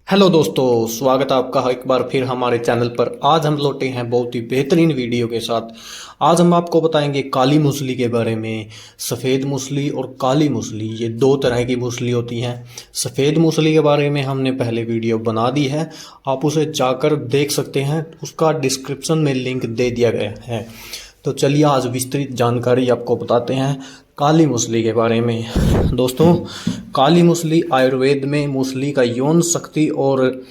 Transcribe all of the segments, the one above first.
Hello दोस्तों, स्वागत है आपका एक बार फिर हमारे चैनल पर। आज हम लौटे हैं बहुत ही बेहतरीन वीडियो के साथ। आज हम आपको बताएंगे काली मूसली के बारे में। सफ़ेद मूसली और काली मूसली, ये दो तरह की मूसली होती हैं। सफ़ेद मूसली के बारे में हमने पहले वीडियो बना दी है, आप उसे जाकर देख सकते हैं, उसका डिस्क्रिप्शन में लिंक दे दिया गया है। तो चलिए आज विस्तृत जानकारी आपको बताते हैं काली मूसली के बारे में। दोस्तों, काली मूसली आयुर्वेद में मूसली का यौन शक्ति और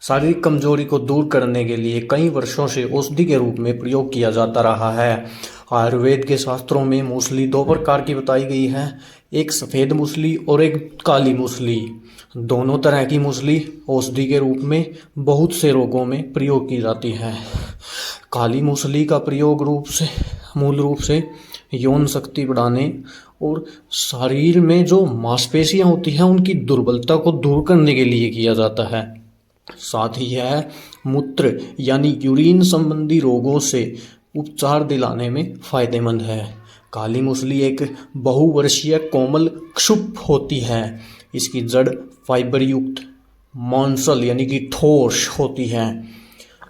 शारीरिक कमजोरी को दूर करने के लिए कई वर्षों से औषधि के रूप में प्रयोग किया जाता रहा है। आयुर्वेद के शास्त्रों में मूसली दो प्रकार की बताई गई है, एक सफ़ेद मूसली और एक काली मूसली। दोनों तरह की मूसली औषधि के रूप में बहुत से रोगों में प्रयोग की जाती है। काली मूसली का प्रयोग मूल रूप से यौन शक्ति बढ़ाने और शरीर में जो मांसपेशियां होती हैं उनकी दुर्बलता को दूर करने के लिए किया जाता है। साथ ही यह मूत्र यानी यूरिन संबंधी रोगों से उपचार दिलाने में फायदेमंद है। काली मूसली एक बहुवर्षीय कोमल क्षुप होती है। इसकी जड़ फाइबर युक्त मॉन्सल यानी कि ठोस होती है।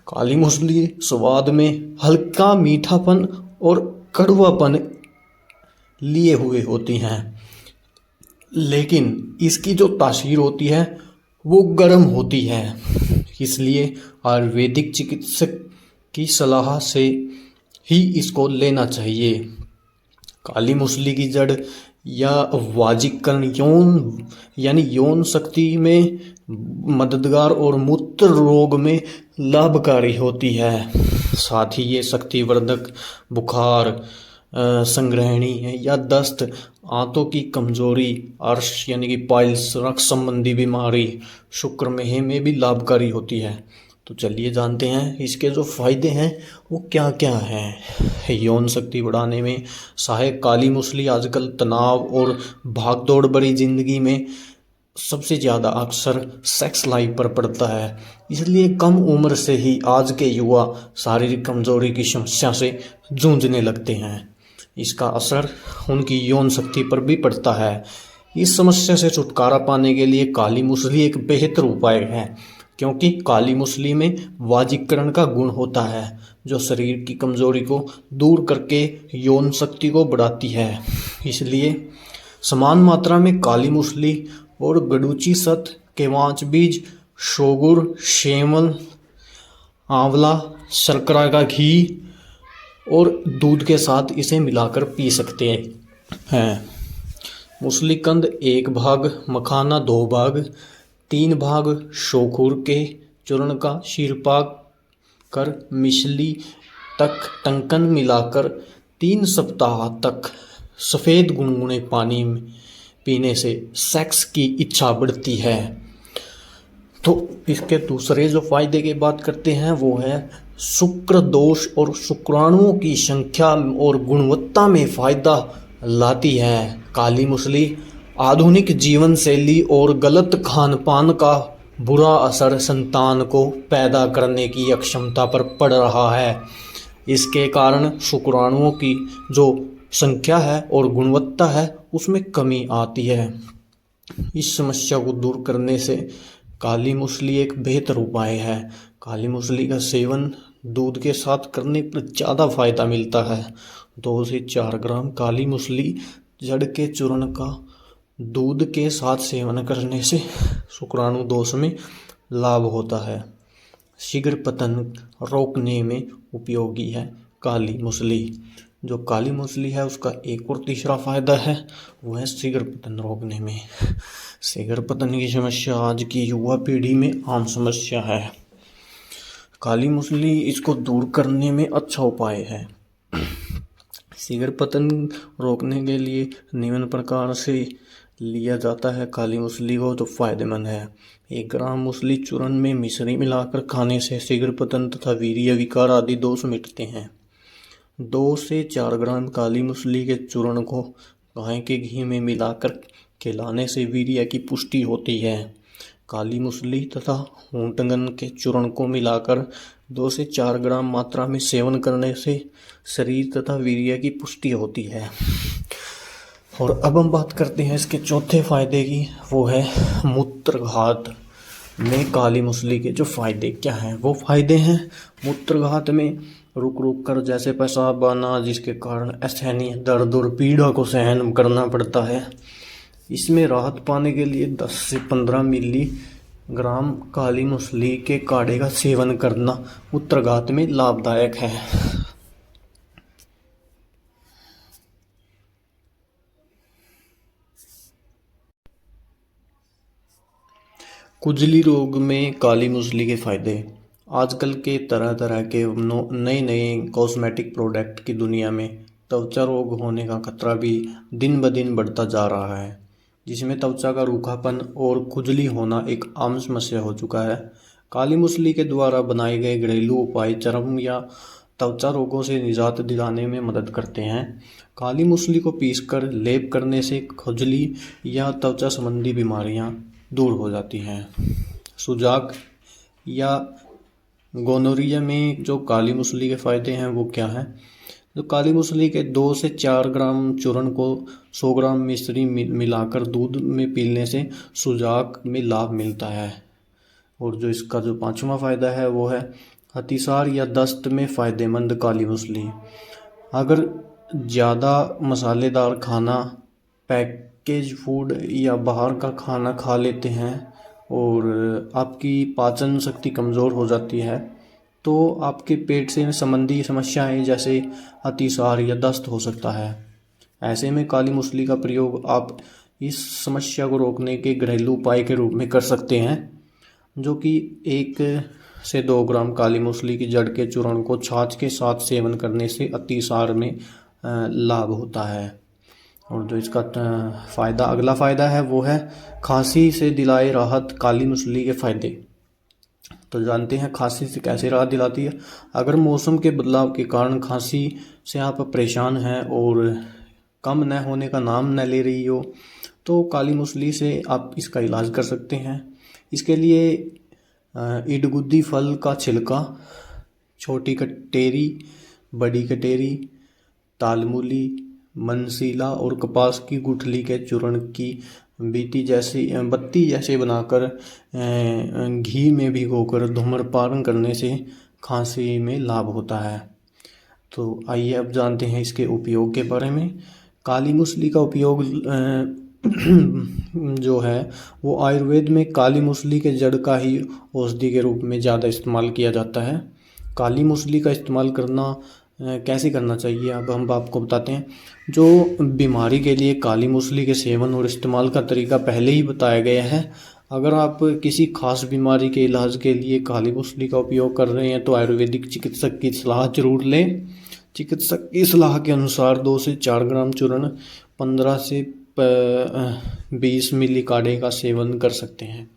काली मूसली स्वाद में हल्का मीठापन और कड़वापन लिए हुए होती हैं, लेकिन इसकी जो तासीर होती है वो गर्म होती है। इसलिए आयुर्वेदिक चिकित्सक की सलाह से ही इसको लेना चाहिए। काली मूसली की जड़ या वाजीकरण यौन शक्ति में मददगार और मूत्र रोग में लाभकारी होती है। साथ ही ये शक्तिवर्धक, बुखार, संग्रहणी या दस्त, आंतों की कमजोरी, अर्श यानी कि पाइल्स, रक्त संबंधी बीमारी, शुक्रमेह में भी लाभकारी होती है। तो चलिए जानते हैं इसके जो फायदे हैं वो क्या क्या हैं। यौन शक्ति बढ़ाने में सहायक काली मूसली आजकल तनाव और भागदौड़ भरी जिंदगी में सबसे ज़्यादा अक्सर सेक्स लाइफ पर पड़ता है। इसलिए कम उम्र से ही आज के युवा शारीरिक कमजोरी की समस्या से जूझने लगते हैं। इसका असर उनकी यौन शक्ति पर भी पड़ता है। इस समस्या से छुटकारा पाने के लिए काली मूसली एक बेहतर उपाय है, क्योंकि काली मूसली में वाजीकरण का गुण होता है जो शरीर की कमजोरी को दूर करके यौन शक्ति को बढ़ाती है। इसलिए समान मात्रा में काली मूसली और गडुची शत, केवांच बीज, शोगुर, शेमल, आंवला, शर्करा का घी और दूध के साथ इसे मिलाकर पी सकते हैं। मूसली कंद 1 भाग, मखाना 2 भाग, 3 भाग शोखूर के चूर्ण का शीरपाक कर मिश्री तक टंकन मिलाकर 3 सप्ताह तक सफ़ेद गुनगुने पानी में पीने से सेक्स की इच्छा बढ़ती है। तो इसके दूसरे जो फायदे की बात करते हैं वो है शुक्र दोष और शुक्राणुओं की संख्या और गुणवत्ता में फायदा लाती है। काली मूसली आधुनिक जीवन शैली और गलत खान पान का बुरा असर संतान को पैदा करने की अक्षमता पर पड़ रहा है। इसके कारण शुक्राणुओं की जो संख्या है और गुणवत्ता है उसमें कमी आती है। इस समस्या को दूर करने से काली मूसली एक बेहतर उपाय है। काली मूसली का सेवन दूध के साथ करने पर ज़्यादा फायदा मिलता है। 2 से 4 ग्राम काली मूसली जड़ के चूर्ण का दूध के साथ सेवन करने से शुक्राणु दोष में लाभ होता है। शीघ्र पतन रोकने में उपयोगी है काली मूसली। जो काली मूसली है उसका एक और तीसरा फायदा है वो है शीघ्र पतन रोकने में। शीघ्र पतन की समस्या आज की युवा पीढ़ी में आम समस्या है। काली मूसली इसको दूर करने में अच्छा उपाय है। शीघ्र पतन रोकने के लिए निम्न प्रकार से लिया जाता है काली मूसली को, तो फायदेमंद है। 1 ग्राम मूसली चूर्ण में मिश्री मिलाकर खाने से शीघ्र पतन तथा वीर्य विकार आदि दोष मिटते हैं। 2 से 4 ग्राम काली मूसली के चूर्ण को गाय के घी में मिलाकर खिलाने से वीर्य की पुष्टि होती है। काली मूसली तथा ऊंटगन के चूर्ण को मिलाकर 2 से 4 ग्राम मात्रा में सेवन करने से शरीर तथा वीर्य की पुष्टि होती है। और अब हम बात करते हैं इसके चौथे फायदे की, वो है मूत्रघात। में काली मूसली के जो फ़ायदे क्या हैं, वो फ़ायदे हैं मूत्रघात में रुक रुक कर जैसे पेशाब आना, जिसके कारण असहनीय दर्द और पीड़ा को सहन करना पड़ता है। इसमें राहत पाने के लिए 10 से 15 मिलीग्राम काली मूसली के काढ़े का सेवन करना मूत्रघात में लाभदायक है। खुजली रोग में काली मूसली के फायदे। आजकल के तरह तरह के नए नए कॉस्मेटिक प्रोडक्ट की दुनिया में त्वचा रोग होने का खतरा भी दिन ब दिन बढ़ता जा रहा है, जिसमें त्वचा का रूखापन और खुजली होना एक आम समस्या हो चुका है। काली मूसली के द्वारा बनाए गए घरेलू उपाय चर्म या त्वचा रोगों से निजात दिलाने में मदद करते हैं। काली मूसली को पीसकर लेप करने से खुजली या त्वचा संबंधी बीमारियां दूर हो जाती हैं। सुजाक या गोनोरिया में जो काली मूसली के फ़ायदे हैं वो क्या हैं? तो काली मूसली के 2 से 4 ग्राम चूर्ण को 100 ग्राम मिश्री मिलाकर दूध में पीने से सुजाक में लाभ मिलता है। और जो इसका जो 5वां फ़ायदा है वो है अतिसार या दस्त में फ़ायदेमंद काली मूसली। अगर ज़्यादा मसालेदार खाना, पैकेज फूड या बाहर का खाना खा लेते हैं और आपकी पाचन शक्ति कमज़ोर हो जाती है, तो आपके पेट से संबंधी समस्याएं जैसे अतिसार या दस्त हो सकता है। ऐसे में काली मूसली का प्रयोग आप इस समस्या को रोकने के घरेलू उपाय के रूप में कर सकते हैं, जो कि 1 से 2 ग्राम काली मूसली की जड़ के चूर्ण को छाछ के साथ सेवन करने से अतिसार में लाभ होता है। और जो इसका अगला फ़ायदा है वो है खांसी से दिलाए राहत काली मूसली के फ़ायदे। तो जानते हैं खांसी से कैसे राहत दिलाती है। अगर मौसम के बदलाव के कारण खांसी से आप परेशान हैं और कम न होने का नाम न ले रही हो, तो काली मूसली से आप इसका इलाज कर सकते हैं। इसके लिए इडगुद्दी फल का छिलका, छोटी कटेरी, बड़ी कटेरी, तालमूली, मनसीला और कपास की गुठली के चूर्ण की बत्ती जैसे बनाकर घी में भिगोकर धूम्रपान करने से खांसी में लाभ होता है। तो आइए अब जानते हैं इसके उपयोग के बारे में। काली मूसली का उपयोग जो है वो आयुर्वेद में काली मूसली के जड़ का ही औषधि के रूप में ज़्यादा इस्तेमाल किया जाता है। काली मूसली का इस्तेमाल करना कैसे करना चाहिए अब हम आपको बताते हैं। जो बीमारी के लिए काली मूसली के सेवन और इस्तेमाल का तरीका पहले ही बताया गया है। अगर आप किसी खास बीमारी के इलाज के लिए काली मूसली का उपयोग कर रहे हैं तो आयुर्वेदिक चिकित्सक की सलाह जरूर लें। चिकित्सक की सलाह के अनुसार 2 से 4 ग्राम चूर्ण 15 से 20 मिली काढ़े का सेवन कर सकते हैं।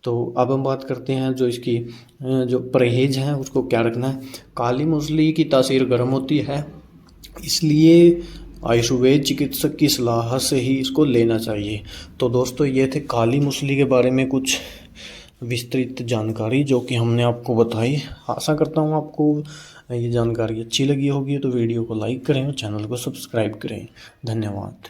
तो अब हम बात करते हैं जो इसकी जो परहेज है उसको क्या रखना है। काली मूसली की तासीर गर्म होती है, इसलिए आयुर्वेद चिकित्सक की सलाह से ही इसको लेना चाहिए। तो दोस्तों ये थे काली मूसली के बारे में कुछ विस्तृत जानकारी जो कि हमने आपको बताई। आशा करता हूँ आपको ये जानकारी अच्छी लगी होगी। तो वीडियो को लाइक करें और चैनल को सब्सक्राइब करें। धन्यवाद।